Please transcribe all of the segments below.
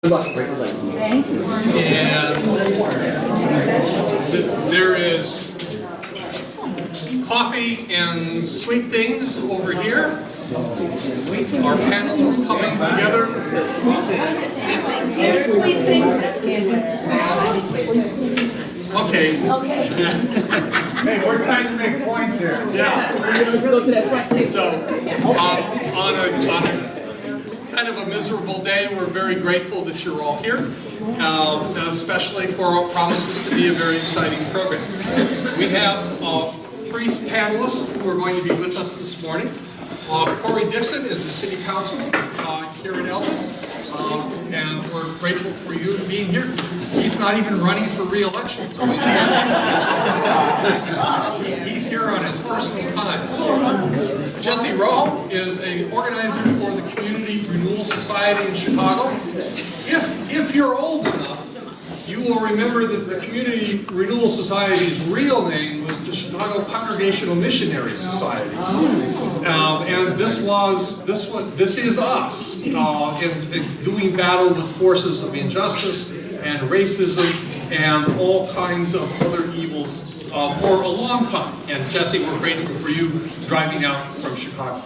And there is coffee and sweet things over here. Our panel is coming together. Sweet things. Okay. Hey, we're trying to make points here. Yeah. So, on a kind of a miserable day, we're very grateful that you're all here, and especially for what promises to be a very exciting program. We have three panelists who are going to be with us this morning. Corey Dixon is the City Councilman here in Elgin, and we're grateful for you being here. He's not even running for re-election, so he's here on his personal time. Jesse Rowe is an organizer for the Community Renewal Society in Chicago. If you're old enough, you will remember that the Community Renewal Society's real name was the Chicago Congregational Missionary Society, and this is us in doing battle with forces of injustice and racism and all kinds of other evils for a long time. And Jesse, we're grateful for you driving out from Chicago.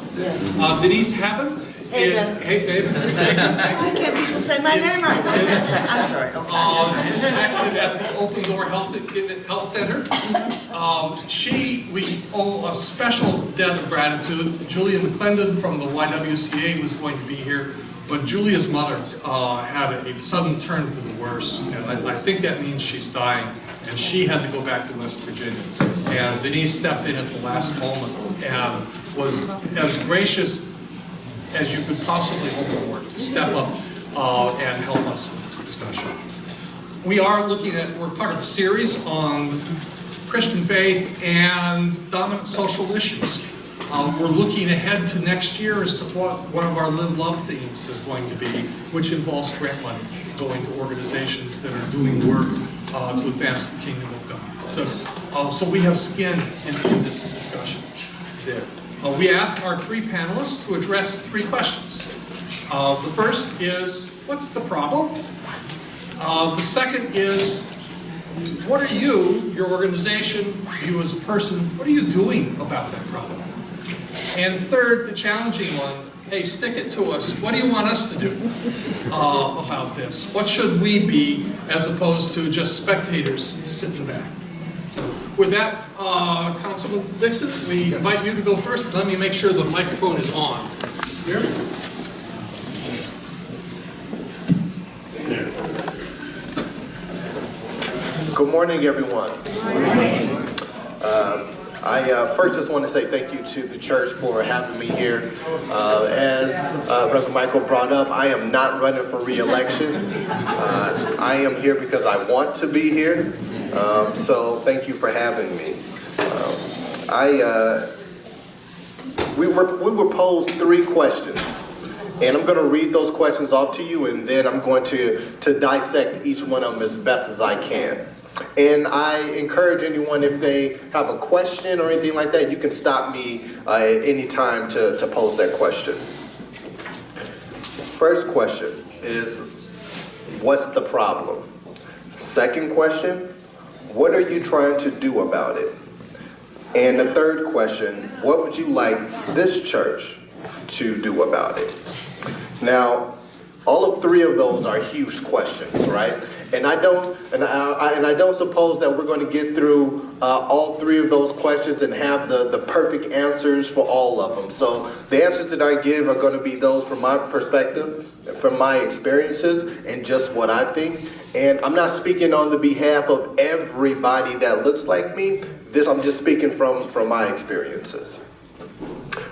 Denise Haben. Hey, Hey, babe. Why can't people say my name right? I'm sorry. Executive at the Open Door Health Center. We owe a special debt of gratitude. Julia McClendon from the YWCA was going to be here, but Julia's mother had a sudden turn for the worse, and I think that means she's dying, and she had to go back to West Virginia. And Denise stepped in at the last moment and was as gracious as you could possibly hope for to step up and help us in this discussion. We're part of a series on Christian faith and dominant social issues. We're looking ahead to next year as to what one of our Live Love themes is going to be, which involves grant money going to organizations that are doing work to advance the kingdom of God. So we have skin in this discussion there. We ask our three panelists to address three questions. The first is, what's the problem? The second is, what are you, your organization, you as a person, what are you doing about that problem? And third, the challenging one, hey, stick it to us. What do you want us to do about this? What should we be as opposed to just spectators sitting back? So with that, Councilman Dixon, we invite you to go first. Let me make sure the microphone is on. Here. Good morning, everyone. Good morning. I first just want to say thank you to the church for having me here. As Reverend Michael brought up, I am not running for re-election. I am here because I want to be here. So thank you for having me. We were posed three questions, and I'm going to read those questions off to you, and then I'm going to dissect each one of them as best as I can. And I encourage anyone, if they have a question or anything like that, you can stop me at any time to pose that question. First question is, what's the problem? Second question, what are you trying to do about it? And the third question, what would you like this church to do about it? Now, all of three of those are huge questions, right? And I don't suppose that we're going to get through all three of those questions and have the perfect answers for all of them. So the answers that I give are going to be those from my perspective, from my experiences, and just what I think. And I'm not speaking on the behalf of everybody that looks like me. I'm just speaking from my experiences.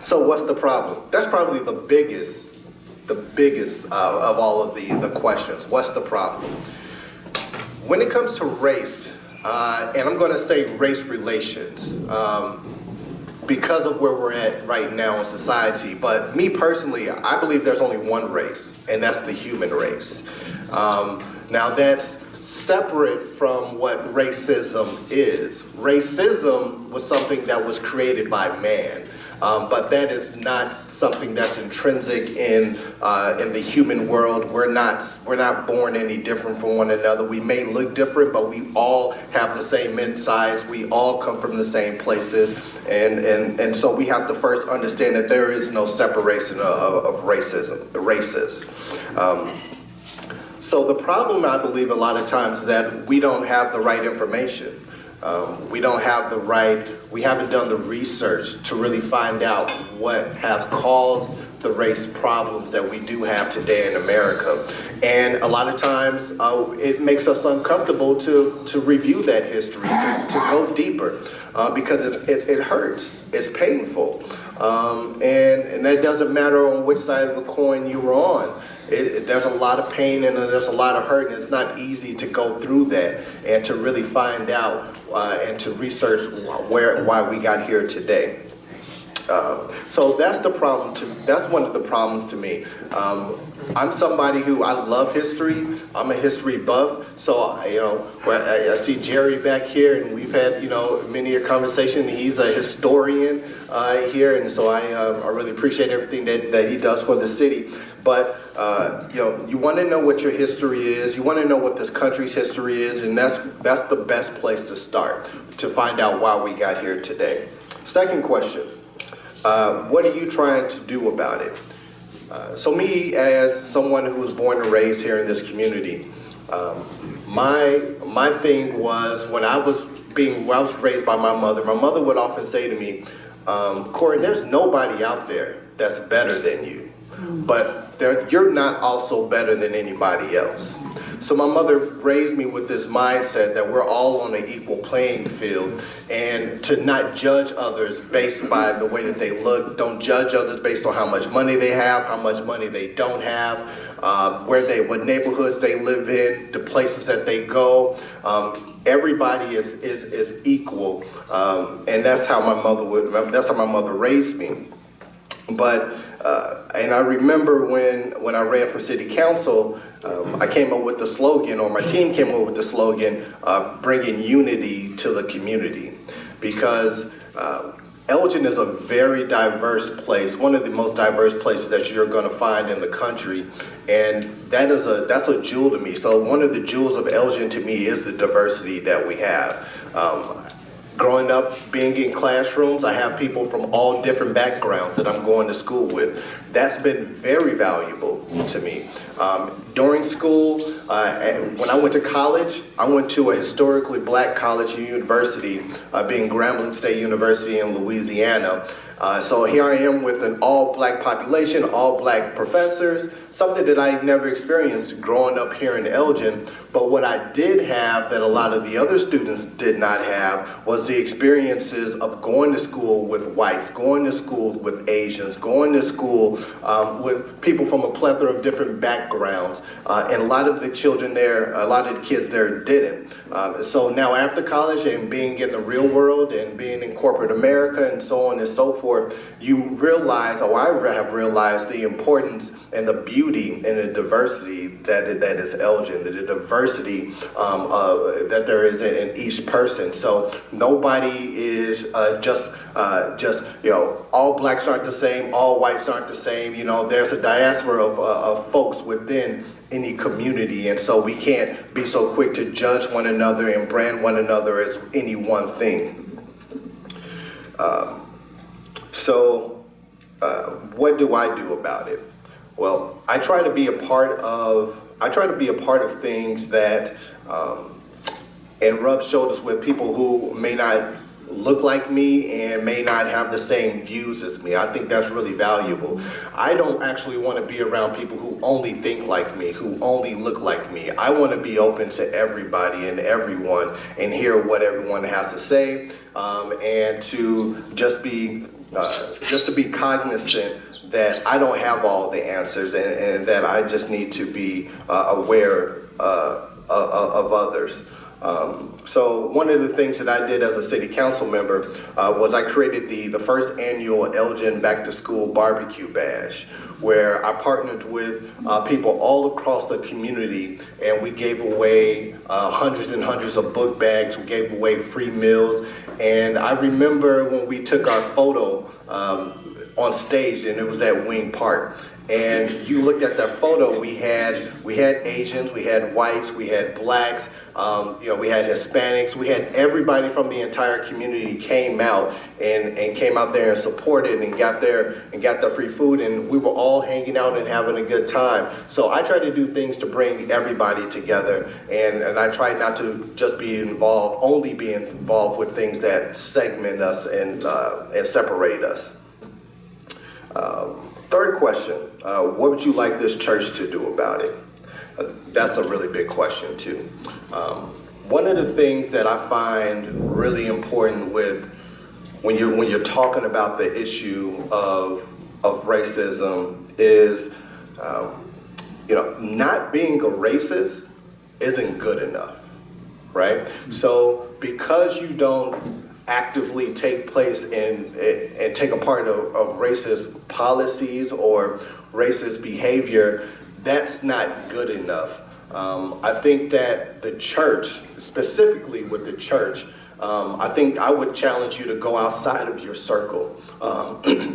So what's the problem? That's probably the biggest of all of the questions. What's the problem? When it comes to race, and I'm going to say race relations, because of where we're at right now in society, but me personally, I believe there's only one race, and that's the human race. Now that's separate from what racism is. Racism was something that was created by man. but that is not something that's intrinsic in the human world. We're not born any different from one another. We may look different, but we all have the same insides. We all come from the same places, and so we have to first understand that there is no separation of races. So the problem, I believe, a lot of times is that we don't have the right information. We haven't done the research to really find out what has caused the race problems that we do have today in America. And a lot of times it makes us uncomfortable to review that history, to go deeper, because it hurts, it's painful. And that doesn't matter on which side of the coin you were on. There's a lot of pain and there's a lot of hurt, and it's not easy to go through that and to really find out and to research why we got here today. So that's the problem. That's one of the problems to me. I'm somebody who I love history. I'm a history buff. So I see Jerry back here, and we've had many a conversation. He's a historian here, and so I really appreciate everything that he does for the city. But you want to know what your history is. You want to know what this country's history is, and that's the best place to start to find out why we got here today. Second question. What are you trying to do about it? So me, as someone who was born and raised here in this community, my thing was when I was raised by my mother would often say to me, Corey, there's nobody out there that's better than you, but you're not also better than anybody else. So my mother raised me with this mindset that we're all on an equal playing field, and to not judge others based by the way that they look. Don't judge others based on how much money they have, how much money they don't have, what neighborhoods they live in, the places that they go. Everybody is equal, and that's how my mother raised me. But and I remember when I ran for city council, I came up with the slogan, or my team came up with the slogan, bringing unity to the community. Because Elgin is a very diverse place, one of the most diverse places that you're going to find in the country, and that's a jewel to me. So one of the jewels of Elgin to me is the diversity that we have. Growing up, being in classrooms, I have people from all different backgrounds that I'm going to school with. That's been very valuable to me. During school, when I went to college, I went to a historically black college and university, being Grambling State University in Louisiana. So here I am with an all-black population, all-black professors, something that I never experienced growing up here in Elgin. But what I did have that a lot of the other students did not have was the experiences of going to school with whites, going to school with Asians, going to school with people from a plethora of different backgrounds. And a lot of the children there, a lot of the kids there didn't. So now after college and being in the real world and being in corporate America and so on and so forth, you realize, or I have realized, the importance and the beauty and the diversity that is Elgin, the diversity that there is in each person. So nobody is just all blacks aren't the same, all whites aren't the same. There's a diaspora of folks within any community, and so we can't be so quick to judge one another and brand one another as any one thing. So what do I do about it? Well, I try to be a part of things that and rub shoulders with people who may not look like me and may not have the same views as me. I think that's really valuable. I don't actually want to be around people who only think like me, who only look like me. I want to be open to everybody and everyone and hear what everyone has to say, and to just be cognizant that I don't have all the answers, and that I just need to be aware of others. So one of the things that I did as a city council member was I created the first annual Elgin Back to School Barbecue Bash, where I partnered with people all across the community, and we gave away hundreds and hundreds of book bags. We gave away free meals. And I remember when we took our photo on stage, and it was at Wing Park. And you looked at that photo, we had Asians, we had whites, we had blacks, we had Hispanics, we had everybody from the entire community came out and came out there and supported and got their free food, and we were all hanging out and having a good time. So I try to do things to bring everybody together, and I try not to just only be involved with things that segment us and separate us. Third question, what would you like this church to do about it? That's a really big question too. One of the things that I find really important when you're talking about the issue of racism is, not being a racist isn't good enough, right? So because you don't actively take place and take a part of racist policies or racist behavior, that's not good enough. I think that the church, specifically with the church, I think I would challenge you to go outside of your circle,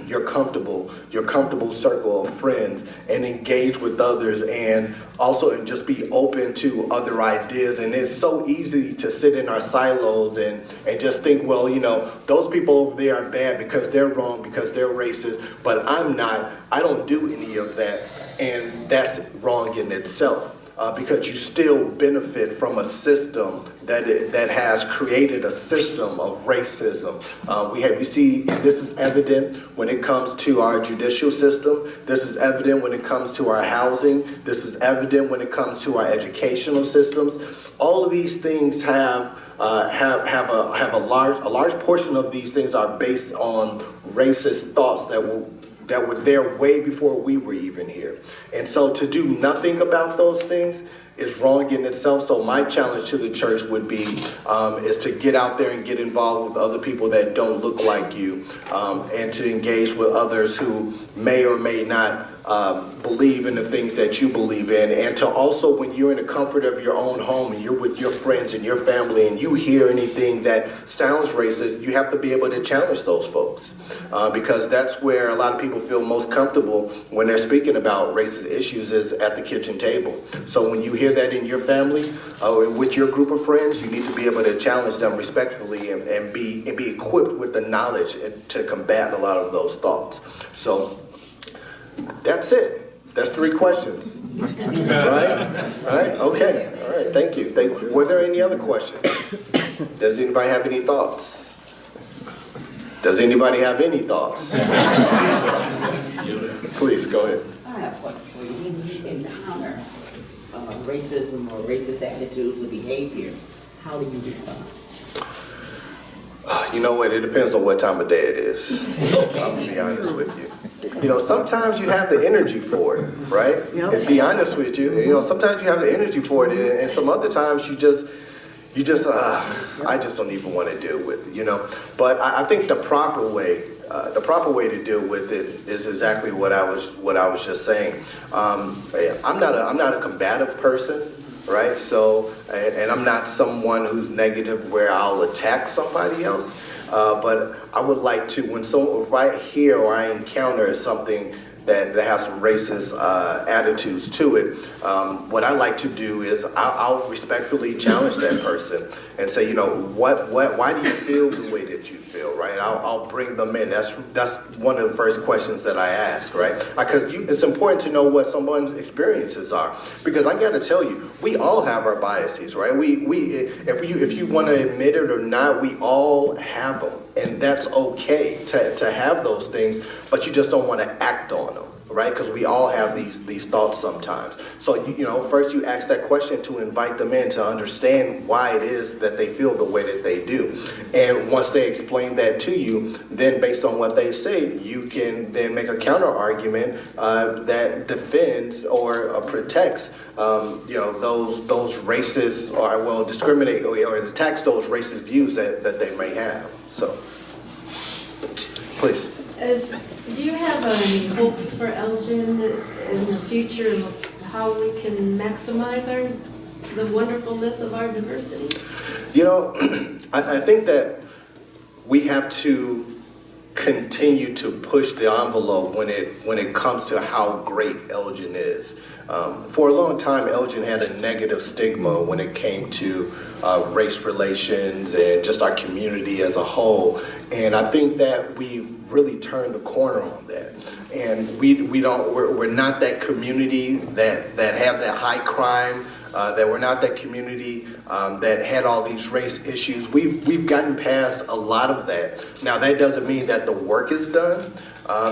your comfortable circle of friends, and engage with others, and just be open to other ideas. And it's so easy to sit in our silos and just think, well, those people over there are bad because they're wrong, because they're racist, but I'm not. I don't do any of that, and that's wrong in itself. Because you still benefit from a system that has created a system of racism. We see this is evident when it comes to our judicial system. This is evident when it comes to our housing. This is evident when it comes to our educational systems. All of these things have a large portion of these things are based on racist thoughts that were there way before we were even here. And so to do nothing about those things is wrong in itself. So my challenge to the church would be is to get out there and get involved with other people that don't look like you, and to engage with others who may or may not believe in the things that you believe in, and to also, when you're in the comfort of your own home and you're with your friends and your family and you hear anything that sounds racist, you have to be able to challenge those folks, because that's where a lot of people feel most comfortable when they're speaking about racist issues, is at the kitchen table. So when you hear that in your family or with your group of friends, you need to be able to challenge them respectfully and be equipped with the knowledge to combat a lot of those thoughts. So that's it. That's 3 questions. All right, okay. All right, thank you. Were there any other questions? Does anybody have any thoughts? Does anybody have any thoughts? Please, go ahead. I have one for you. When you encounter racism or racist attitudes or behavior, how do you respond? You know what? It depends on what time of day it is. I'm gonna be honest with you. Sometimes you have the energy for it, right? Yep. And be honest with you. Sometimes you have the energy for it, and some other times you just, I just don't even want to deal with it, But I think the proper way to deal with it is exactly what I was just saying. I'm not a combative person. Right, so, and I'm not someone who's negative where I'll attack somebody else, but I would like to, if I hear or I encounter something that has some racist attitudes to it, what I like to do is I'll respectfully challenge that person and say, why do you feel the way that you feel, right? I'll bring them in. That's one of the first questions that I ask, right? Because it's important to know what someone's experiences are, because I got to tell you, we all have our biases, right? If you want to admit it or not, we all have them, and that's okay to have those things, but you just don't want to act on them. Right, because we all have these thoughts sometimes. So first you ask that question to invite them in to understand why it is that they feel the way that they do. And once they explain that to you, then based on what they say, you can then make a counter argument that defends or protects those racist or discriminate or attacks those racist views that they may have. So please. Do you have any hopes for Elgin in the future of how we can maximize the wonderfulness of our diversity? I think that we have to continue to push the envelope when it comes to how great Elgin is. For a long time, Elgin had a negative stigma when it came to race relations and just our community as a whole. And I think that we've really turned the corner on that. And we're not that community that have that high crime, that we're not that community that had all these race issues. We've gotten past a lot of that. Now, that doesn't mean that the work is done.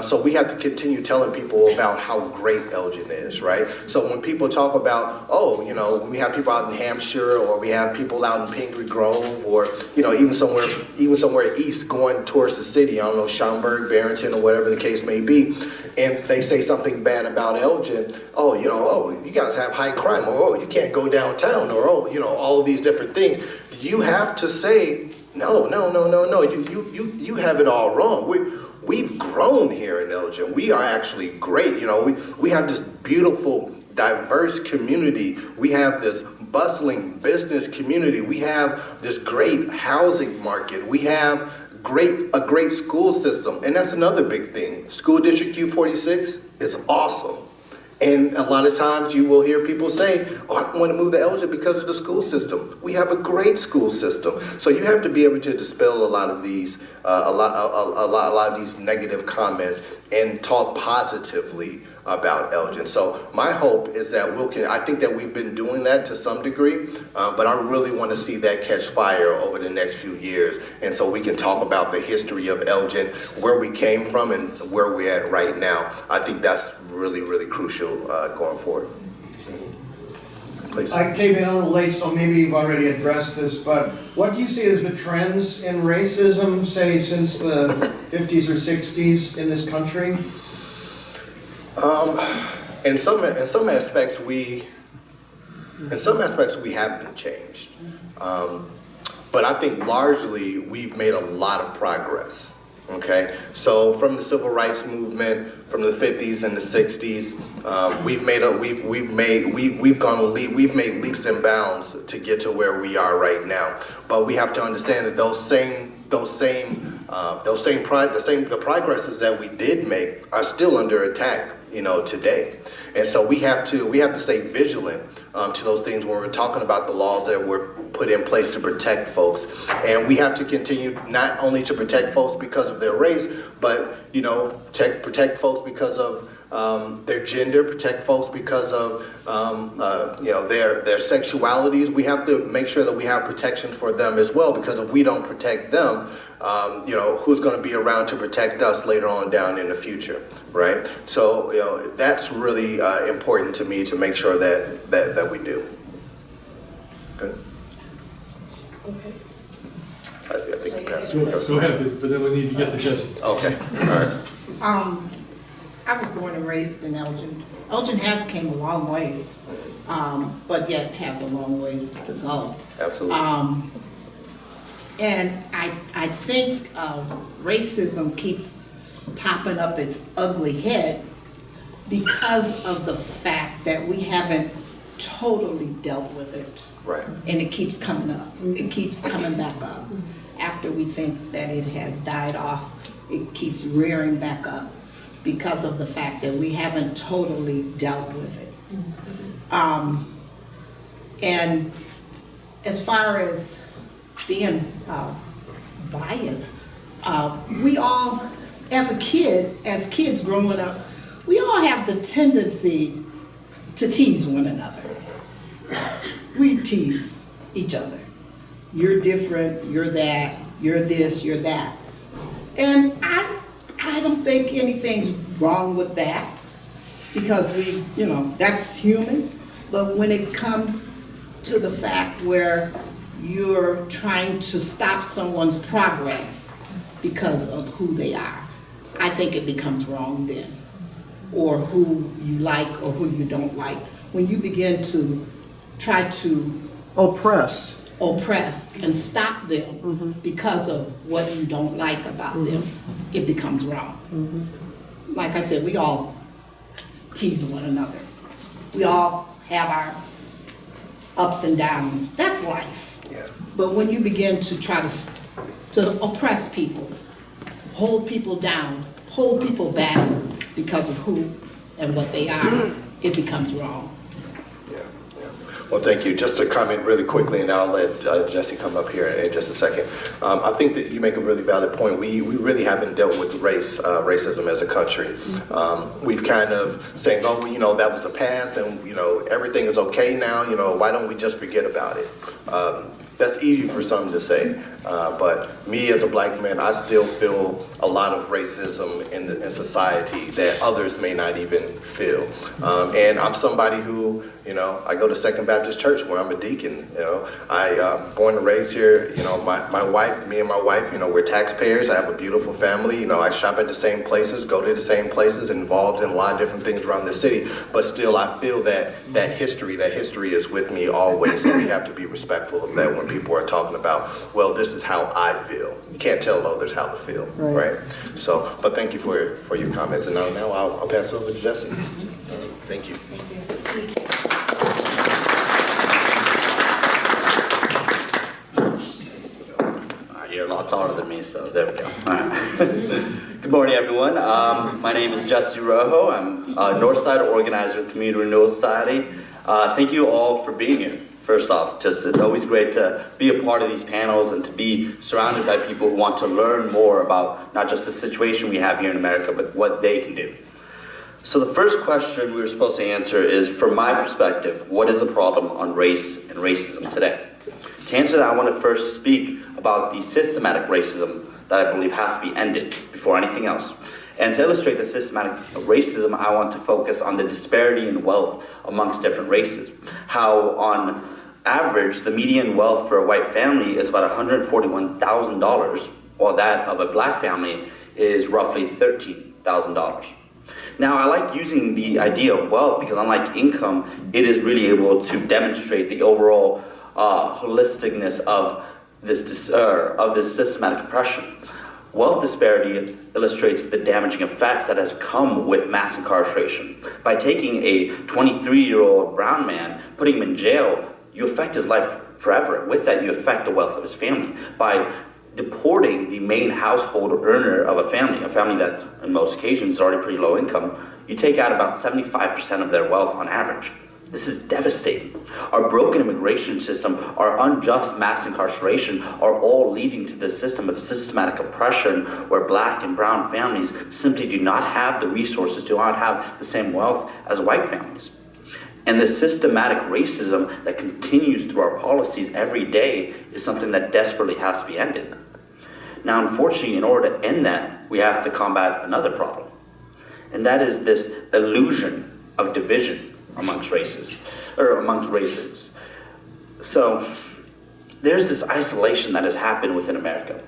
So we have to continue telling people about how great Elgin is, right? So when people talk about, when we have people out in Hampshire, or we have people out in Pingree Grove, or even somewhere east going towards the city, I don't know, Schaumburg, Barrington, or whatever the case may be, and they say something bad about Elgin, you guys have high crime, or you can't go downtown, or all of these different things. You have to say, no, you have it all wrong. We've grown here in Elgin. We are actually great. We have this beautiful, diverse community. We have this bustling business community. We have this great housing market. We have a great school system. And that's another big thing. School District U46 is awesome. And a lot of times you will hear people say, I want to move to Elgin because of the school system. We have a great school system. So you have to be able to dispel a lot of these, a lot of these negative comments and talk positively about Elgin. So my hope is that I think that we've been doing that to some degree, but I really want to see that catch fire over the next few years. And so we can talk about the history of Elgin, where we came from and where we're at right now. I think that's really, really crucial going forward. Please. I came in a little late, so maybe you've already addressed this, but what do you see as the trends in racism, say, since the 50s or 60s in this country? In some aspects we haven't changed, but I think largely we've made a lot of progress. Okay, so from the civil rights movement, from the 50s and the 60s, we've made leaps and bounds to get to where we are right now. But we have to understand that the progresses that we did make are still under attack, today. And so we have to stay vigilant to those things when we're talking about the laws that were put in place to protect folks. And we have to continue not only to protect folks because of their race, but protect folks because of their gender, protect folks because of their sexualities. We have to make sure that we have protection for them as well, because if we don't protect them, who's going to be around to protect us later on down in the future, right? So that's really important to me to make sure that we do. Good. I think you passed. Go ahead, but then we need to get to Jesse. Okay, all right. I was born and raised in Elgin. Elgin has came a long ways, but yet has a long ways to go. Absolutely. And I think racism keeps popping up its ugly head because of the fact that we haven't totally dealt with it. Right. And it keeps coming up. It keeps coming back up. After we think that it has died off, it keeps rearing back up because of the fact that we haven't totally dealt with it. And as far as being biased, we all, as kids growing up, we all have the tendency to tease one another. We tease each other. You're different, you're that, you're this, you're that. And I don't think anything's wrong with that, because that's human. But when it comes to the fact where you're trying to stop someone's progress because of who they are, I think it becomes wrong then. Or who you like or who you don't like. When you begin to try to Oppress and stop them because of what you don't like about them, it becomes wrong. Like I said, we all tease one another. We all have our ups and downs. That's life. Yeah. But when you begin to try to oppress people hold people down, hold people back because of who and what they are, it becomes wrong. Yeah, yeah. Well, thank you. Just to comment really quickly, and I'll let Jesse come up here in just a second. I think that you make a really valid point. We really haven't dealt with racism as a country. We've kind of saying, oh, well, you know, that was the past, and, you know, everything is okay now. You know, why don't we just forget about it? That's easy for some to say, but me as a black man, I still feel a lot of racism in society that others may not even feel. And I'm somebody who, you know, I go to Second Baptist Church where I'm a deacon. You know, I born and raised here. You know, my wife, me and my wife, you know, we're taxpayers. I have a beautiful family. You know, I shop at the same places, go to the same places, involved in a lot of different things around the city. But still, I feel that history is with me always. So we have to be respectful of that when people are talking about, well, this is how I feel. You can't tell others how to feel, right? So, but thank you for your comments. And now I'll pass it over to Jesse. Thank you. You're a lot taller than me, so there we go. All right. Good morning, everyone. My name is Jesse Rojo. I'm a Northside organizer with Community Renewal Society. Thank you all for being here. First off, it's always great to be a part of these panels and to be surrounded by people who want to learn more about not just the situation we have here in America, but what they can do. So the first question we were supposed to answer is, from my perspective, what is the problem on race and racism today? To answer that, I want to first speak about the systematic racism that I believe has to be ended before anything else. And to illustrate the systematic racism, I want to focus on the disparity in wealth amongst different races. How, on average, the median wealth for a white family is about $141,000, while that of a black family is roughly $13,000. Now, I like using the idea of wealth because, unlike income, it is really able to demonstrate the overall holisticness of this systematic oppression. Wealth disparity illustrates the damaging effects that has come with mass incarceration. By taking a 23-year-old brown man, putting him in jail, you affect his life forever. With that, you affect the wealth of his family. By deporting the main household earner of a family that in most occasions is already pretty low income, you take out about 75% of their wealth on average. This is devastating. Our broken immigration system, our unjust mass incarceration are all leading to this system of systematic oppression where black and brown families simply do not have the resources, do not have the same wealth as white families. And the systematic racism that continues through our policies every day is something that desperately has to be ended. Now, unfortunately, in order to end that, we have to combat another problem. And that is this illusion of division amongst races. So there's this isolation that has happened within America.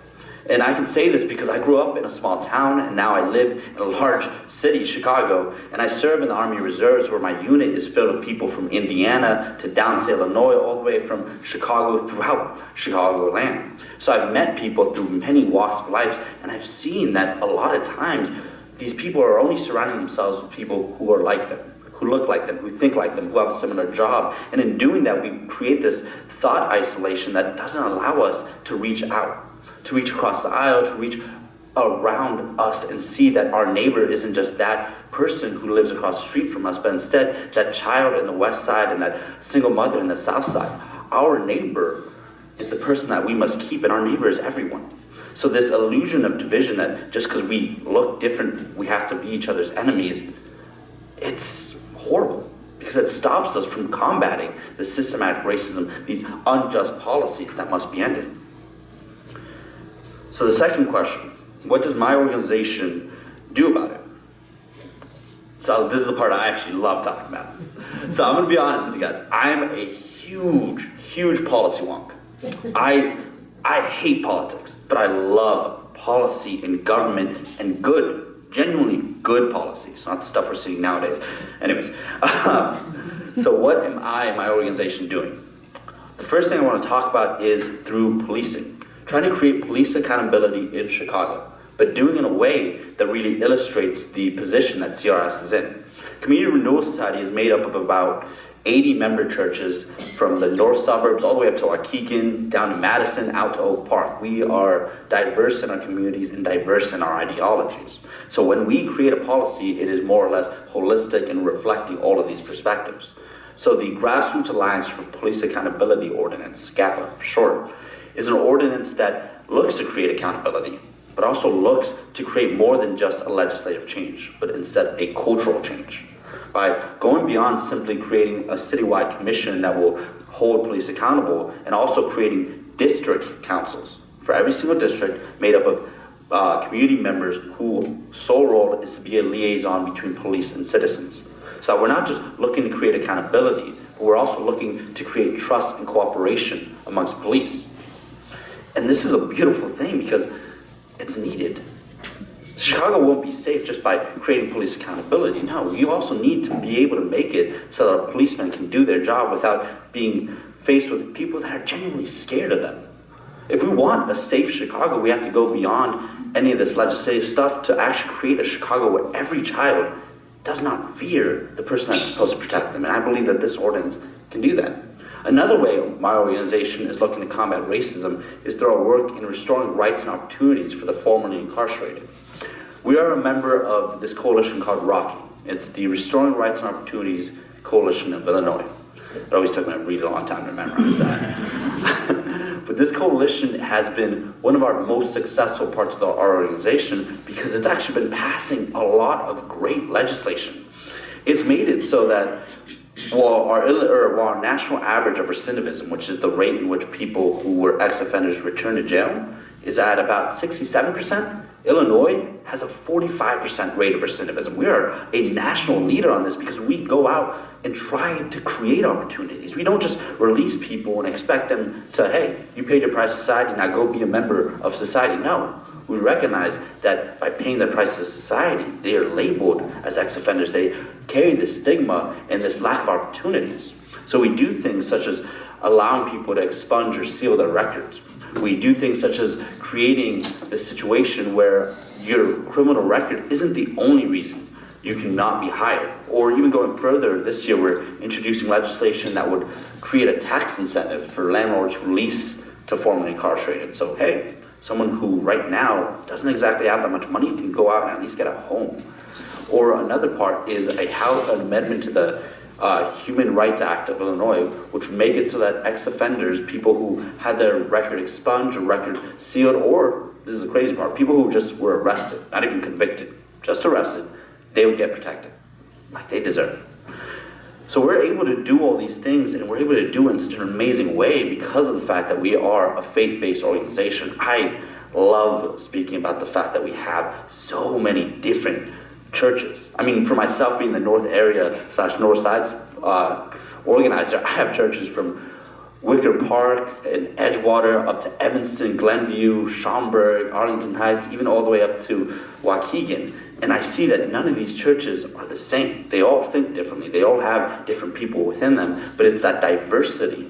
And I can say this because I grew up in a small town and now I live in a large city, Chicago, and I serve in the Army Reserves where my unit is filled with people from Indiana to down to Illinois, all the way from Chicago throughout Chicagoland. So I've met people through many walks of life, and I've seen that a lot of times these people are only surrounding themselves with people who are like them, who look like them, who think like them, who have a similar job. And in doing that, we create this thought isolation that doesn't allow us to reach out, to reach across the aisle, to reach around us and see that our neighbor isn't just that person who lives across the street from us, but instead that child in the west side and that single mother in the south side. Our neighbor is the person that we must keep, and our neighbor is everyone. So this illusion of division that just because we look different, we have to be each other's enemies, it's horrible because it stops us from combating the systematic racism, these unjust policies that must be ended. So the second question, what does my organization do about it? So this is the part I actually love talking about. So I'm gonna be honest with you guys. I'm a huge policy wonk. I hate politics, but I love policy and government and genuinely good policy. It's not the stuff we're seeing nowadays. Anyways, so what am I and my organization doing? The first thing I want to talk about is through policing. Trying to create police accountability in Chicago, but doing it in a way that really illustrates the position that CRS is in. Community Renewal Society is made up of about 80 member churches from the north suburbs all the way up to Waukegan, down to Madison, out to Oak Park. We are diverse in our communities and diverse in our ideologies. So when we create a policy, it is more or less holistic and reflecting all of these perspectives. So the Grassroots Alliance for Police Accountability Ordinance, GAPA for short, is an ordinance that looks to create accountability, but also looks to create more than just a legislative change, but instead a cultural change. By going beyond simply creating a citywide commission that will hold police accountable, and also creating district councils for every single district made up of community members whose sole role is to be a liaison between police and citizens. So we're not just looking to create accountability, but we're also looking to create trust and cooperation amongst police. And this is a beautiful thing because it's needed. Chicago won't be safe just by creating police accountability. No, you also need to be able to make it so that a policeman can do their job without being faced with people that are genuinely scared of them. If we want a safe Chicago, we have to go beyond any of this legislative stuff to actually create a Chicago where every child does not fear the person that's supposed to protect them. And I believe that this ordinance can do that. Another way my organization is looking to combat racism is through our work in restoring rights and opportunities for the formerly incarcerated. We are a member of this coalition called ROCKY. It's the Restoring Rights and Opportunities Coalition of Illinois. It always took me a really long time to memorize that. But this coalition has been one of our most successful parts of our organization because it's actually been passing a lot of great legislation. It's made it so that while our national average of recidivism, which is the rate in which people who were ex-offenders return to jail, is at about 67%, Illinois has a 45% rate of recidivism. We are a national leader on this because we go out and try to create opportunities. We don't just release people and expect them to, hey, you paid your price to society, now go be a member of society. No, we recognize that by paying their price to society, they are labeled as ex-offenders. They carry this stigma and this lack of opportunities. So we do things such as allowing people to expunge or seal their records. We do things such as creating a situation where your criminal record isn't the only reason you cannot be hired. Or even going further, this year we're introducing legislation that would create a tax incentive for landlords who lease to formerly incarcerated. So hey, someone who right now doesn't exactly have that much money can go out and at least get a home. Or another part is an amendment to the Human Rights Act of Illinois, which would make it so that ex-offenders, people who had their record expunged or record sealed, or, this is the crazy part, people who just were arrested, not even convicted, just arrested, they would get protected, like they deserve. So we're able to do all these things, and we're able to do it in such an amazing way because of the fact that we are a faith-based organization. I love speaking about the fact that we have so many different churches. I mean, for myself being the North area / North Sides organizer, I have churches from Wicker Park and Edgewater up to Evanston, Glenview, Schaumburg, Arlington Heights, even all the way up to Waukegan. And I see that none of these churches are the same. They all think differently. They all have different people within them, but it's that diversity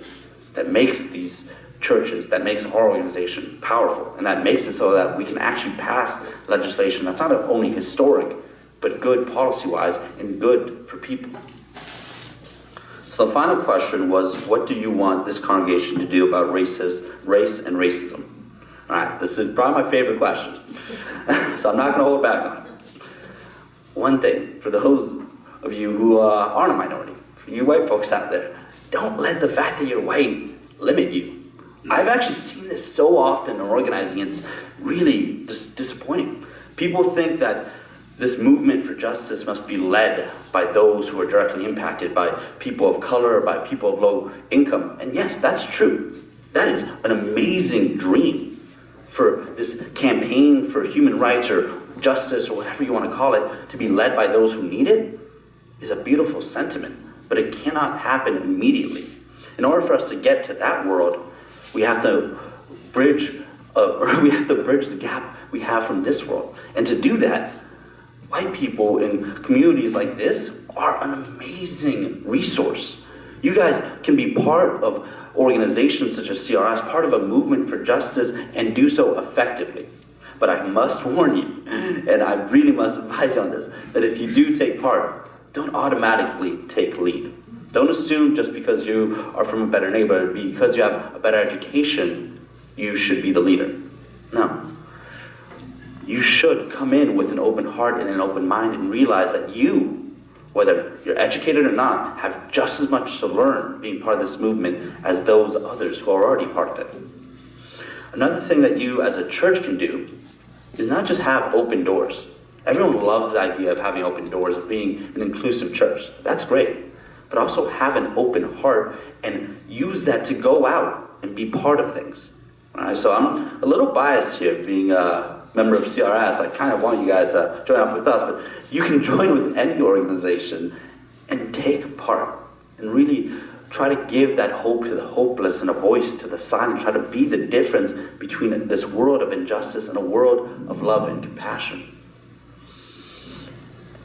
that makes these churches, that makes our organization powerful, and that makes it so that we can actually pass legislation that's not only historic, but good policy-wise and good for people. So the final question was, what do you want this congregation to do about race and racism? All right, this is probably my favorite question, so I'm not going to hold back on it. One thing, for those of you who aren't a minority, for you white folks out there, don't let the fact that you're white limit you. I've actually seen this so often in organizing, it's really just disappointing. People think that this movement for justice must be led by those who are directly impacted, by people of color, by people of low income. And yes, that's true. That is an amazing dream for this campaign for human rights or justice or whatever you want to call it, to be led by those who need it, is a beautiful sentiment, but it cannot happen immediately. In order for us to get to that world, we have to bridge the gap we have from this world. And to do that, white people in communities like this are an amazing resource. You guys can be part of organizations such as CRS, part of a movement for justice, and do so effectively. But I must warn you, and I really must advise you on this, that if you do take part, don't automatically take lead. Don't assume just because you are from a better neighborhood, because you have a better education, you should be the leader. No. You should come in with an open heart and an open mind and realize that you, whether you're educated or not, have just as much to learn being part of this movement as those others who are already part of it. Another thing that you as a church can do is not just have open doors. Everyone loves the idea of having open doors, of being an inclusive church. That's great. But also have an open heart and use that to go out and be part of things. All right, so I'm a little biased here, being a member of CRS. I kind of want you guys to join up with us, but you can join with any organization and take part and really try to give that hope to the hopeless and a voice to the silent. Try to be the difference between this world of injustice and a world of love and compassion.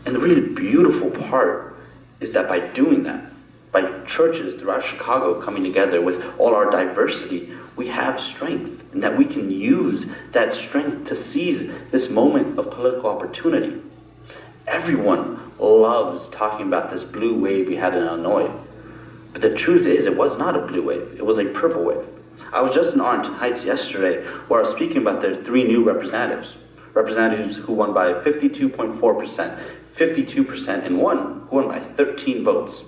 And the really beautiful part is that by doing that, by churches throughout Chicago coming together with all our diversity, we have strength, and that we can use that strength to seize this moment of political opportunity. Everyone loves talking about this blue wave we had in Illinois. But the truth is, it was not a blue wave, it was a purple wave. I was just in Arlington Heights yesterday where I was speaking about their 3 new representatives who won by 52.4%, 52%, and one who won by 13 votes.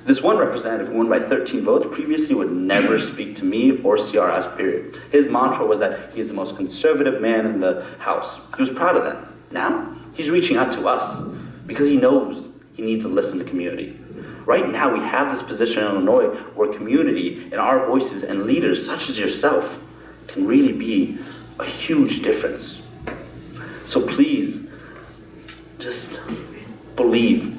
This one representative who won by 13 votes previously would never speak to me or CRS, period. His mantra was that he's the most conservative man in the House. He was proud of that. Now, he's reaching out to us because he knows he needs to listen to community. Right now, we have this position in Illinois where community and our voices and leaders such as yourself can really be a huge difference. So please, just believe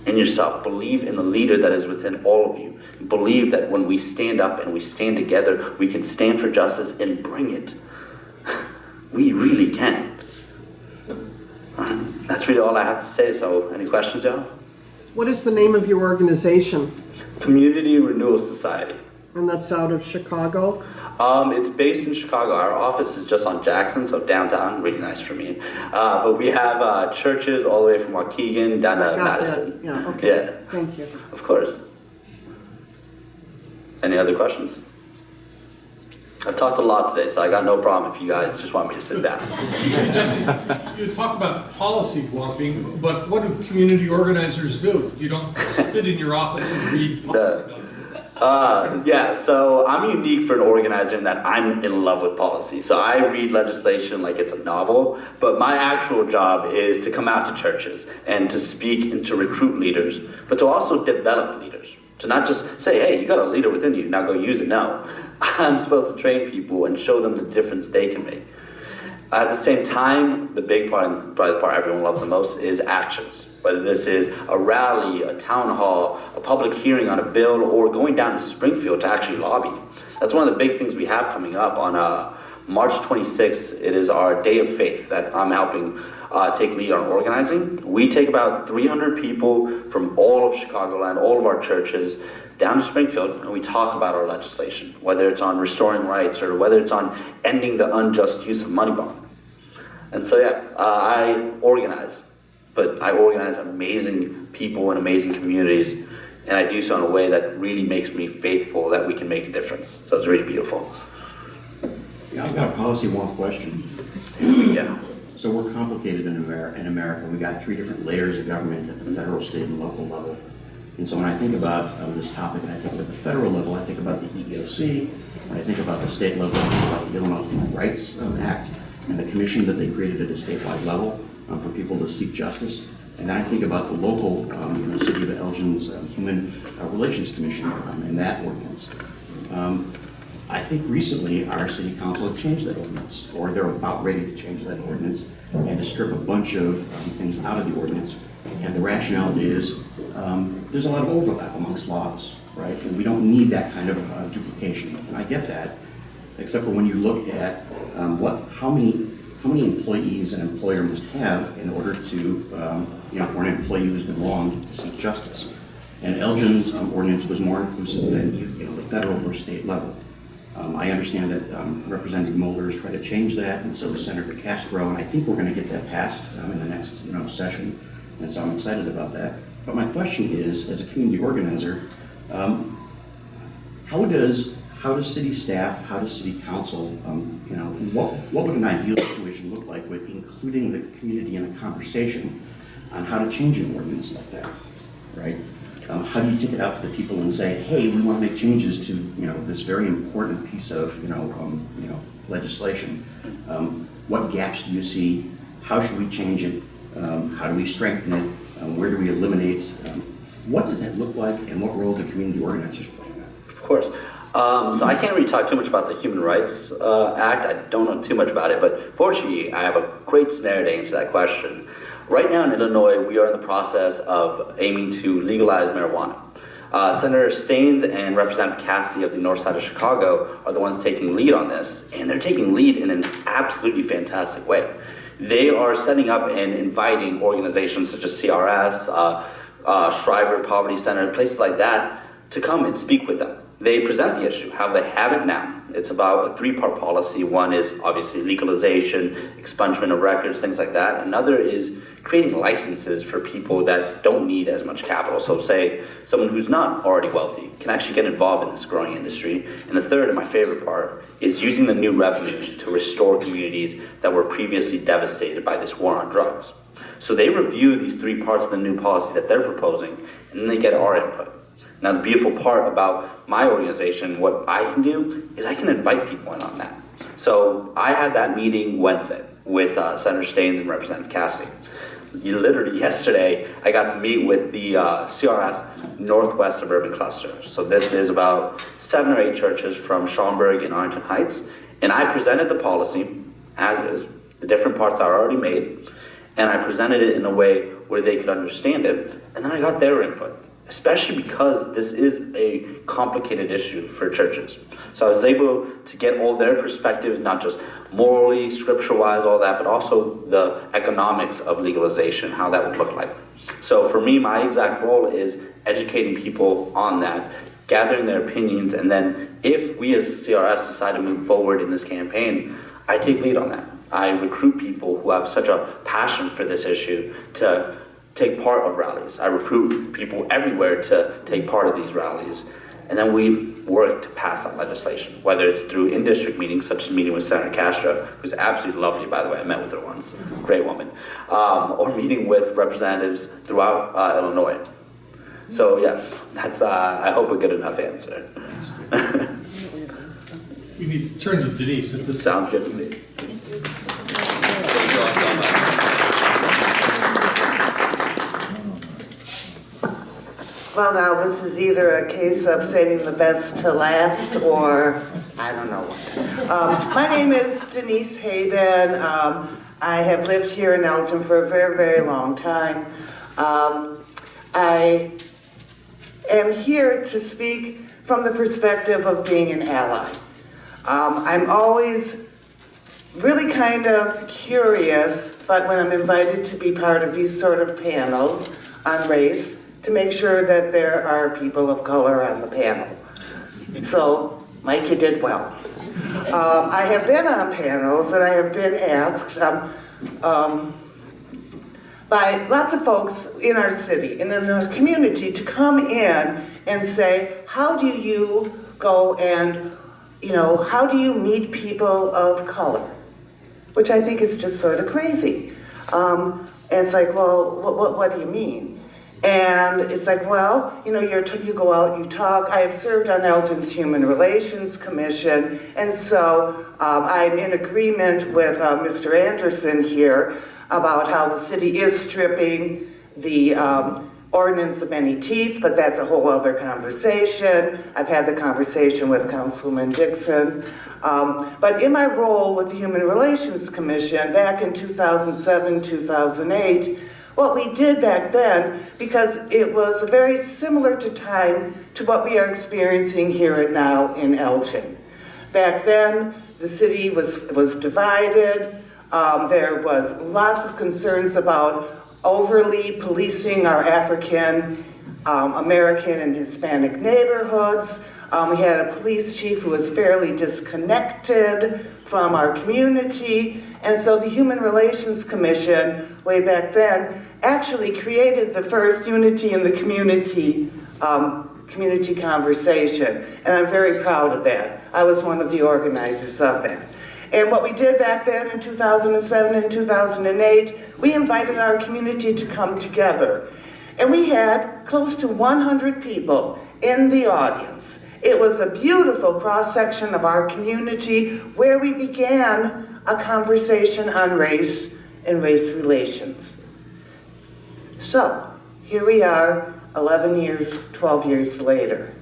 in yourself. Believe in the leader that is within all of you. Believe that when we stand up and we stand together, we can stand for justice and bring it. We really can. That's really all I have to say. So any questions, y'all? What is the name of your organization? Community Renewal Society. And that's out of Chicago? It's based in Chicago. Our office is just on Jackson, so downtown, really nice for me. But we have churches all the way from Waukegan down to Madison. That. Yeah, okay. Yeah. Thank you. Of course. Any other questions? I've talked a lot today, so I got no problem if you guys just want me to sit down. Jesse, you talk about policy whopping, but what do community organizers do? You don't sit in your office and read policy documents. Yeah, so I'm unique for an organizer in that I'm in love with policy. So I read legislation like it's a novel, but my actual job is to come out to churches and to speak and to recruit leaders, but to also develop leaders. To not just say, hey, you got a leader within you, now go use it. No, I'm supposed to train people and show them the difference they can make. At the same time, the big part, and probably the part everyone loves the most, is actions. Whether this is a rally, a town hall, a public hearing on a bill, or going down to Springfield to actually lobby. That's one of the big things we have coming up on March 26th. It is our Day of Faith that I'm helping take lead on organizing. We take about 300 people from all of Chicagoland, all of our churches, down to Springfield, and we talk about our legislation, whether it's on restoring rights or whether it's on ending the unjust use of money bond. And so yeah, I organize, but I organize amazing people and amazing communities, and I do so in a way that really makes me faithful that we can make a difference. So it's really beautiful. Yeah, I've got a policy wonk question. Yeah. So we're complicated in America. We got 3 different layers of government at the federal, state, and local level. And so when I think about this topic, and I think about the federal level, I think about the EEOC. When I think about the state level, I think about the Illinois Human Rights Act and the commission that they created at a statewide level for people to seek justice. And then I think about the local City of Elgin's Human Relations Commission and that ordinance. I think recently our city council had changed that ordinance, or they're about ready to change that ordinance and to strip a bunch of things out of the ordinance. And the rationale is there's a lot of overlap amongst laws, right? And we don't need that kind of duplication. And I get that, except for when you look at how many employees an employer must have in order to, for an employee who's been wronged to seek justice. And Elgin's ordinance was more inclusive than the federal or state level. I understand that Representative Mulder is trying to change that, and so is Senator Castro, and I think we're going to get that passed in the next session, and so I'm excited about that. But my question is, as a community organizer, how does city staff, how does city council, what would an ideal situation look like with including the community in a conversation on how to change an ordinance like that, right? How do you take it out to the people and say, hey, we want to make changes to, this very important piece of, legislation? What gaps do you see? How should we change it? How do we strengthen it? Where do we eliminate? What does that look like, and what role do community organizers play in that? Of course. So I can't really talk too much about the Human Rights Act. I don't know too much about it, but fortunately, I have a great scenario to answer that question. Right now in Illinois, we are in the process of aiming to legalize marijuana. Senator Staines and Representative Cassidy of the north side of Chicago are the ones taking lead on this, and they're taking lead in an absolutely fantastic way. They are setting up and inviting organizations such as CRS, Shriver Poverty Center, places like that, to come and speak with them. They present the issue, how they have it now. It's about a three-part policy. One is obviously legalization, expungement of records, things like that. Another is creating licenses for people that don't need as much capital. So say someone who's not already wealthy can actually get involved in this growing industry. And the third, and my favorite part, is using the new revenue to restore communities that were previously devastated by this war on drugs. So they review these three parts of the new policy that they're proposing, and then they get our input. Now, the beautiful part about my organization, what I can do, is I can invite people in on that. So I had that meeting Wednesday with Senator Staines and Representative Cassidy. Literally yesterday, I got to meet with the CRS Northwest Suburban Cluster. So this is about 7 or 8 churches from Schaumburg and Arlington Heights. And I presented the policy as is, the different parts are already made, and I presented it in a way where they could understand it, and then I got their input, especially because this is a complicated issue for churches. So I was able to get all their perspectives, not just morally, scripture-wise, all that, but also the economics of legalization, how that would look like. So for me, my exact role is educating people on that, gathering their opinions, and then if we as CRS decide to move forward in this campaign, I take lead on that. I recruit people who have such a passion for this issue to take part of rallies. I recruit people everywhere to take part of these rallies. And then we work to pass that legislation, whether it's through in-district meetings, such as meeting with Senator Castro, who's absolutely lovely, by the way. I met with her once, great woman. Or meeting with representatives throughout Illinois. So yeah, that's, I hope, a good enough answer. We need to turn to Denise at this. Sounds good to me. Thank you all so much. Well, now, this is either a case of saving the best to last, or I don't know. My name is Denise Haben. I have lived here in Elgin for a very, very long time. I am here to speak from the perspective of being an ally. I'm always really kind of curious, but when I'm invited to be part of these sort of panels on race, to make sure that there are people of color on the panel. So, Mike, you did well. I have been on panels and I have been asked by lots of folks in our city and in our community to come in and say, how do you go and, how do you meet people of color? Which I think is just sort of crazy. And it's like, well, what do you mean? And it's like, well, you go out, you talk. I have served on Elgin's Human Relations Commission, and so I'm in agreement with Mr. Anderson here about how the city is stripping the ordinance of any teeth, but that's a whole other conversation. I've had the conversation with Councilwoman Dixon. But in my role with the Human Relations Commission back in 2007, 2008, what we did back then, because it was very similar to time to what we are experiencing here and now in Elgin. Back then, the city was divided. There was lots of concerns about overly policing our African American and Hispanic neighborhoods. We had a police chief who was fairly disconnected from our community. And so the Human Relations Commission, way back then, actually created the first unity in the community conversation. And I'm very proud of that. I was one of the organizers of that. And what we did back then in 2007 and 2008, we invited our community to come together. And we had close to 100 people in the audience. It was a beautiful cross-section of our community where we began a conversation on race and race relations. So, here we are, 11 years, 12 years later.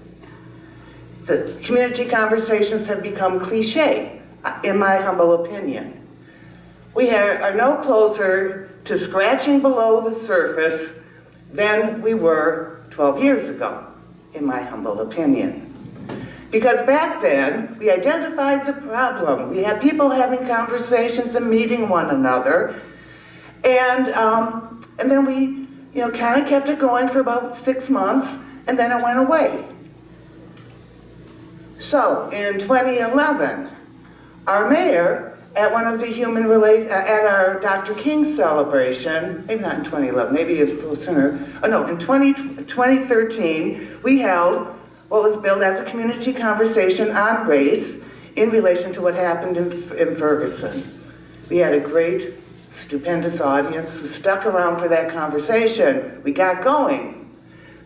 The community conversations have become cliche, in my humble opinion. We are no closer to scratching below the surface than we were 12 years ago, in my humble opinion. Because back then, we identified the problem. We had people having conversations and meeting one another. And then we, kind of kept it going for about 6 months, and then it went away. So, in 2011, our mayor, at one of the at our Dr. King celebration, maybe not in 2011, maybe a little sooner, in 2013, we held what was billed as a community conversation on race in relation to what happened in Ferguson. We had a great, stupendous audience who stuck around for that conversation. We got going.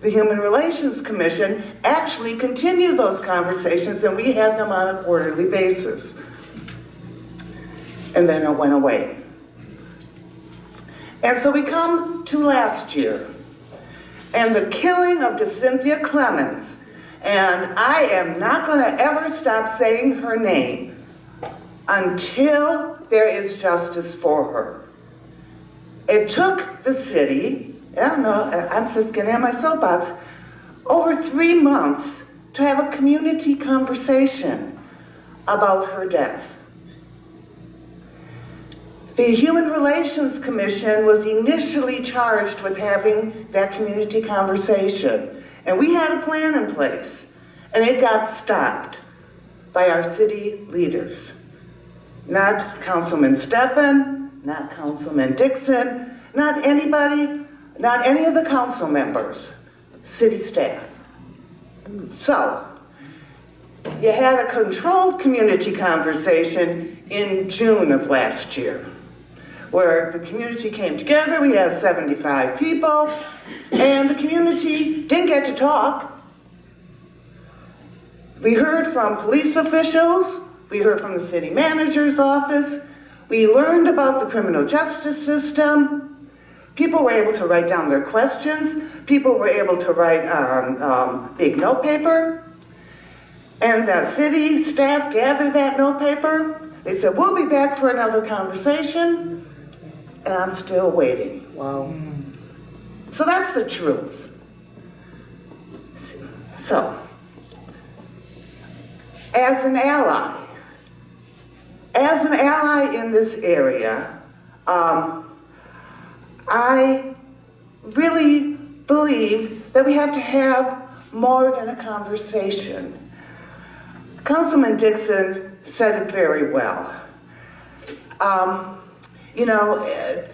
The Human Relations Commission actually continued those conversations, and we had them on a quarterly basis. And then it went away. And so we come to last year, and the killing of Cynthia Clemens. And I am not going to ever stop saying her name until there is justice for her. It took the city, I don't know, I'm just getting on my soapbox, over 3 months to have a community conversation about her death. The Human Relations Commission was initially charged with having that community conversation. And we had a plan in place, and it got stopped by our city leaders. Not Councilman Steffen, not Councilman Dixon, not anybody, not any of the council members, city staff. So, you had a controlled community conversation in June of last year, where the community came together. We had 75 people, and the community didn't get to talk. We heard from police officials, we heard from the city manager's office, we learned about the criminal justice system. People were able to write down their questions, people were able to write on big notepaper, and the city staff gathered that notepaper. They said, we'll be back for another conversation, and I'm still waiting. Wow. So that's the truth. So, as an ally in this area, I really believe that we have to have more than a conversation. Councilman Dixon said it very well.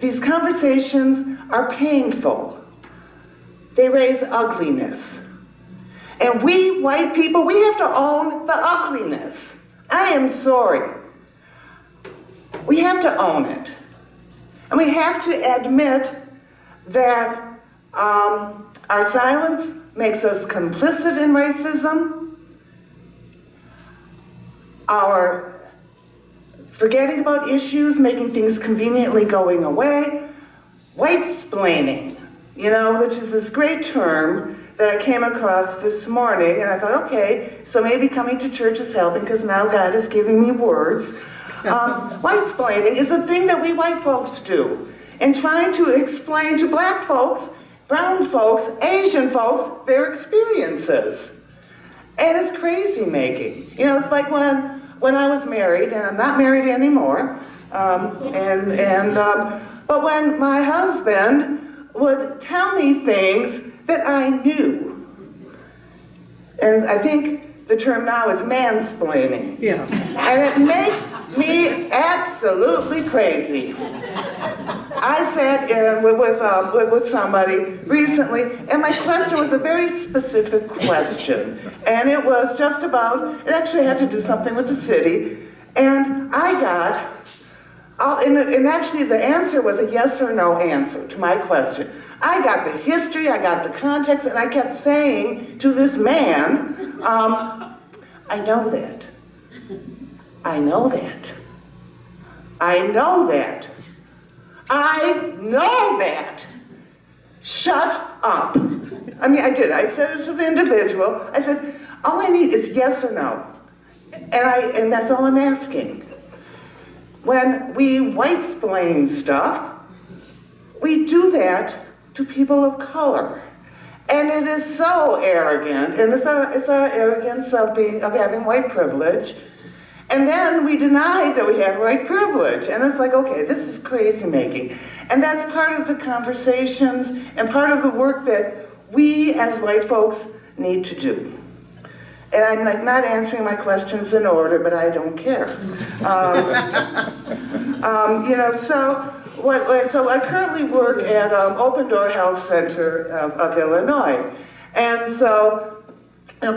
These conversations are painful. They raise ugliness. And we white people, we have to own the ugliness. I am sorry. We have to own it. And we have to admit that our silence makes us complicit in racism. Our forgetting about issues, making things conveniently going away. White-splaining, which is this great term that I came across this morning, and I thought, okay, so maybe coming to church is helping because now God is giving me words. White-splaining is a thing that we white folks do in trying to explain to black folks, brown folks, Asian folks, their experiences. And it's crazy making. It's like when I was married, and I'm not married anymore, but when my husband would tell me things that I knew. And I think the term now is mansplaining. Yeah. And it makes me absolutely crazy. I sat in with somebody recently, and my question was a very specific question. And it was just about, it actually had to do something with the city. And I got, and actually the answer was a yes or no answer to my question. I got the history, I got the context, and I kept saying to this man, I know that. I know that. I know that. I know that. Shut up. I mean, I did. I said it to the individual. I said, all I need is yes or no. And that's all I'm asking. When we white-splain stuff, we do that to people of color. And it is so arrogant, and it's our arrogance of having white privilege. And then we deny that we have white privilege. And it's like, okay, this is crazy making. And that's part of the conversations and part of the work that we as white folks need to do. And I'm like not answering my questions in order, but I don't care. So I currently work at Open Door Health Center of Illinois. And so,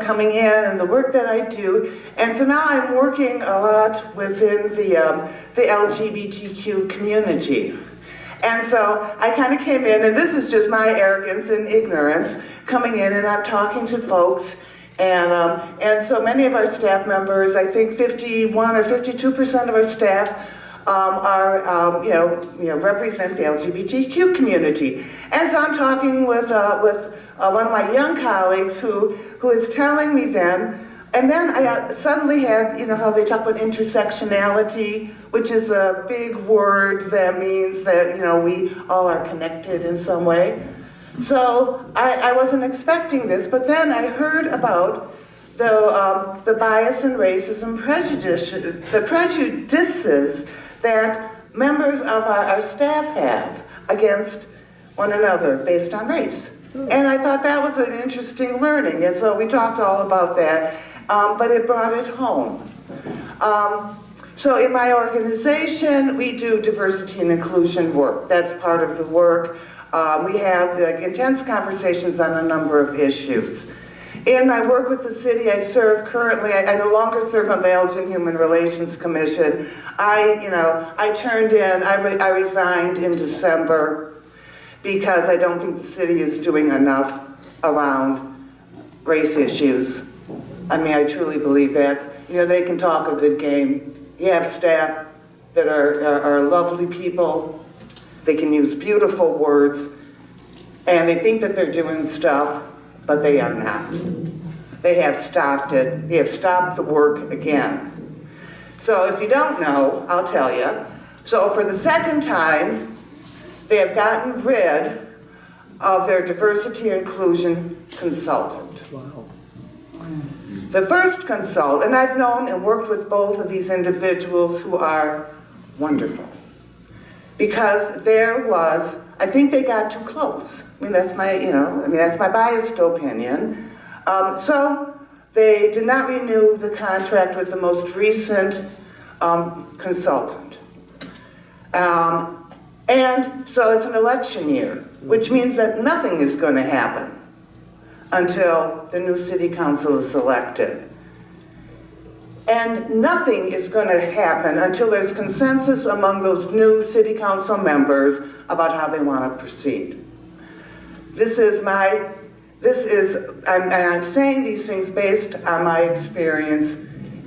coming in and the work that I do. And so now I'm working a lot within the LGBTQ community. And so I kind of came in, and this is just my arrogance and ignorance, coming in and I'm talking to folks. And so many of our staff members, I think 51 or 52% of our staff represent the LGBTQ community. And so I'm talking with one of my young colleagues who is telling me then, and then I suddenly had, how they talk about intersectionality, which is a big word that means that, we all are connected in some way. So I wasn't expecting this, but then I heard about the bias and racism the prejudices that members of our staff have against one another based on race. And I thought that was an interesting learning, and so we talked all about that, but it brought it home. So in my organization, we do diversity and inclusion work. That's part of the work. We have intense conversations on a number of issues. In my work with the city, I serve currently, I no longer serve on the Elgin Human Relations Commission. I resigned in December because I don't think the city is doing enough around race issues. I mean, I truly believe that. They can talk a good game. You have staff that are lovely people. They can use beautiful words, and they think that they're doing stuff, but they are not. They have stopped it. They have stopped the work again. So if you don't know, I'll tell you. So for the second time, they have gotten rid of their diversity and inclusion consultant. Wow. The first consultant, and I've known and worked with both of these individuals who are wonderful. Because there was, I think they got too close. That's my biased opinion. So they did not renew the contract with the most recent consultant. And so it's an election year, which means that nothing is going to happen until the new city council is elected. And nothing is going to happen until there's consensus among those new city council members about how they want to proceed. I'm saying these things based on my experience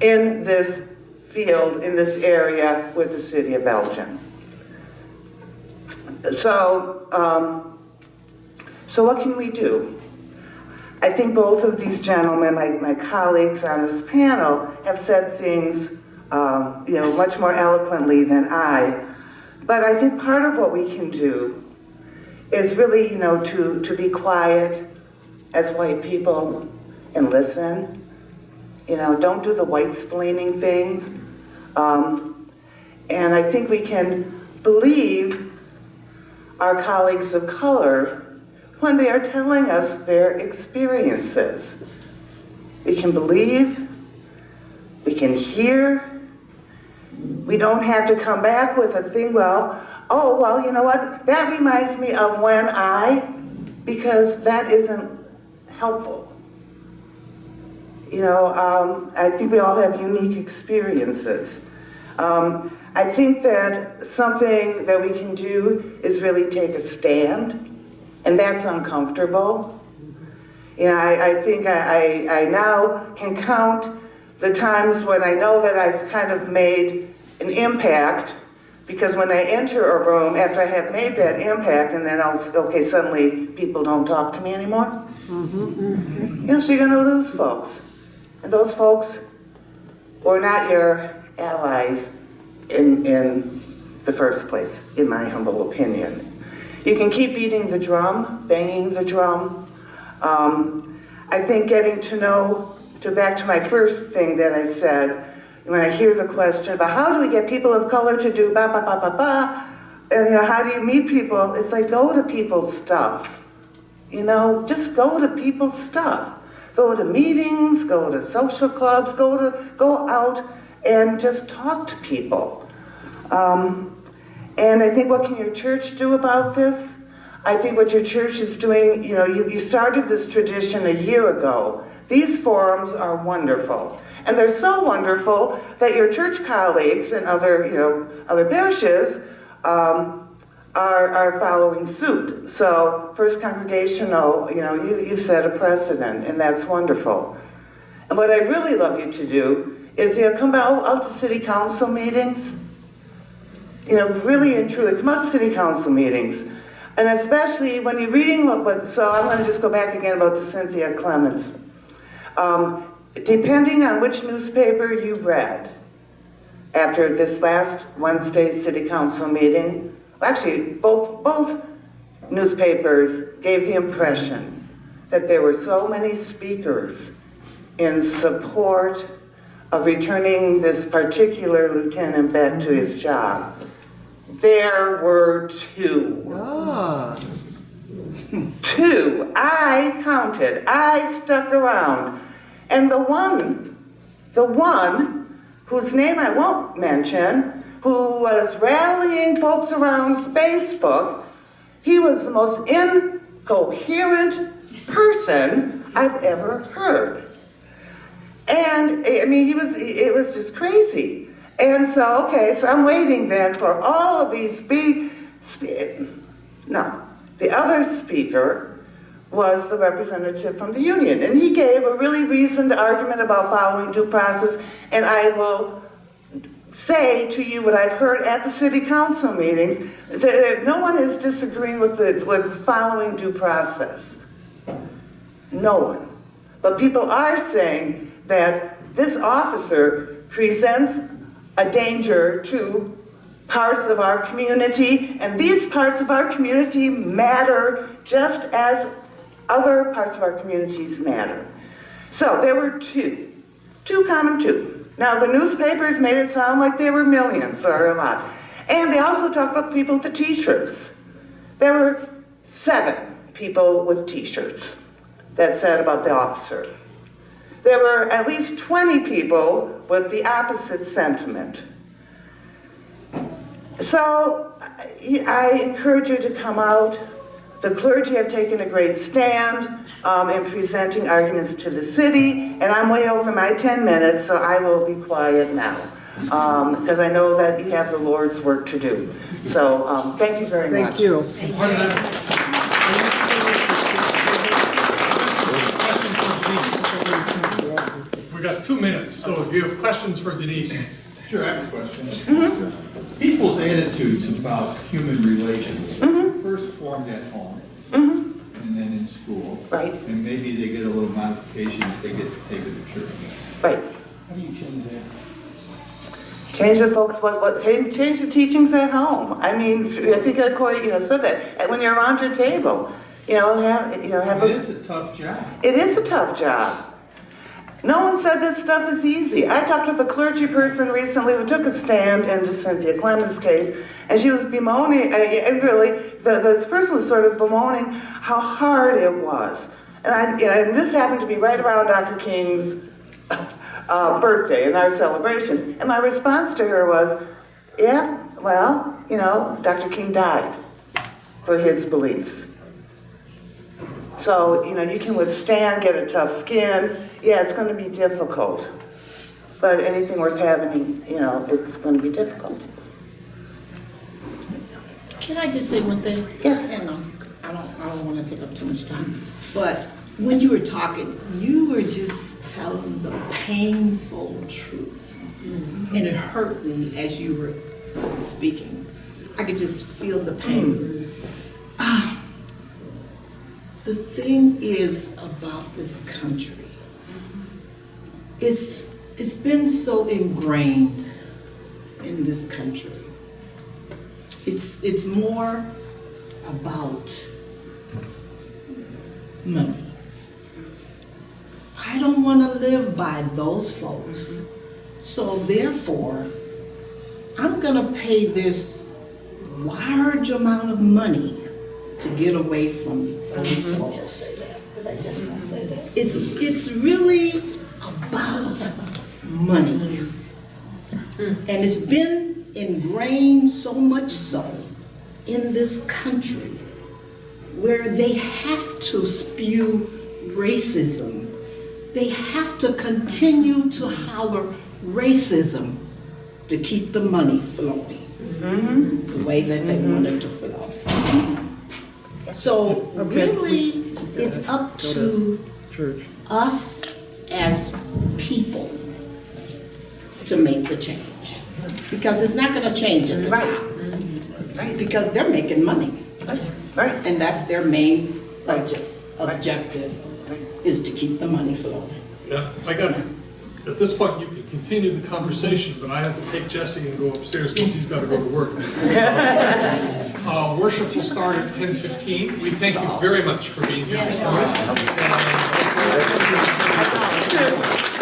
in this field, in this area with the city of Elgin. So what can we do? I think both of these gentlemen, my colleagues on this panel, have said things, much more eloquently than I. But I think part of what we can do is really, to be quiet as white people and listen. Don't do the white-splaining things. And I think we can believe our colleagues of color when they are telling us their experiences. we can believe, we can hear. We don't have to come back with a thing, well, you know what? That reminds me of when because that isn't helpful. You know, I think we all have unique experiences. I think that something that we can do is really take a stand, and that's uncomfortable. You know, I think I now can count the times when I know that I've kind of made an impact, because when I enter a room, after I have made that impact, and then suddenly people don't talk to me anymore. You know, so you're gonna lose folks. And those folks were not your allies in the first place, in my humble opinion. You can keep beating the drum, banging the drum. I think getting to know, back to my first thing that I said, when I hear the question about how do we get people of color to do ba ba ba ba ba, and you know, how do you meet people? It's like, go to people's stuff. You know, just go to people's stuff. Go to meetings, go to social clubs, go out and just talk to people. And I think, what can your church do about this? I think what your church is doing, you know, you started this tradition a year ago. These forums are wonderful. And they're so wonderful that your church colleagues and other parishes are following suit. So First Congregational, you know, you set a precedent, and that's wonderful. And what I'd really love you to do is, you know, come out to city council meetings. You know, really and truly, come out to city council meetings. And especially when you're reading so I'm gonna just go back again about the Cynthia Clemens. Depending on which newspaper you read after this last Wednesday's city council meeting, actually both newspapers gave the impression that there were so many speakers in support of returning this particular lieutenant back to his job. There were two. Two. I counted. I stuck around. And the one whose name I won't mention, who was rallying folks around Facebook, he was the most incoherent person I've ever heard. And I mean, it was just crazy. And so, okay, so I'm waiting then for all of these the other speaker was the representative from the union, and he gave a really reasoned argument about following due process, and I will say to you what I've heard at the city council meetings, that no one is disagreeing with following due process. No one. But people are saying that this officer presents a danger to parts of our community, and these parts of our community matter just as other parts of our communities matter. So there were two. Now the newspapers made it sound like there were millions or a lot. And they also talked about the people with the t-shirts. There were 7 people with t-shirts that said about the officer. There were at least 20 people with the opposite sentiment. So I encourage you to come out. The clergy have taken a great stand in presenting arguments to the city, and I'm way over my 10 minutes, so I will be quiet now, because I know that you have the Lord's work to do. So thank you very much. Thank you. We've got 2 minutes, so if you have questions for Denise. Sure, I have a question. People's attitudes about human relations first formed at home, and then in school. Right. And maybe they get a little modification if they get to take it to church. Right. How do you change that? Change the folks, change the teachings at home. I mean, I think Corey, said that. When you're around your table, have It is a tough job. It is a tough job. No one said this stuff is easy. I talked with a clergy person recently who took a stand in the Cynthia Clemens case, and she was bemoaning, and really, this person was sort of bemoaning how hard it was. And this happened to be right around Dr. King's birthday and our celebration. And my response to her was, yeah, well, Dr. King died for his beliefs. So, you can withstand, get a tough skin. Yeah, it's going to be difficult. But anything worth having, it's going to be difficult. Can I just say one thing? Yes. And I don't want to take up too much time, but when you were talking, you were just telling the painful truth. And it hurt me as you were speaking. I could just feel the pain. The thing is about this country, it's been so ingrained in this country. It's more about money. I don't want to live by those folks. So therefore, I'm going to pay this large amount of money to get away from those folks. It's really about money. And it's been ingrained so much so in this country where they have to spew racism. They have to continue to holler racism to keep the money flowing the way that they want it to flow. So really, it's up to us as people to make the change. Because it's not gonna change at the top. Because they're making money. Right. And that's their main objective, is to keep the money flowing. Yeah, at this point, you can continue the conversation, but I have to take Jesse and go upstairs because he's got to go to work. Worship will start at 10:15. We thank you very much for being here this morning.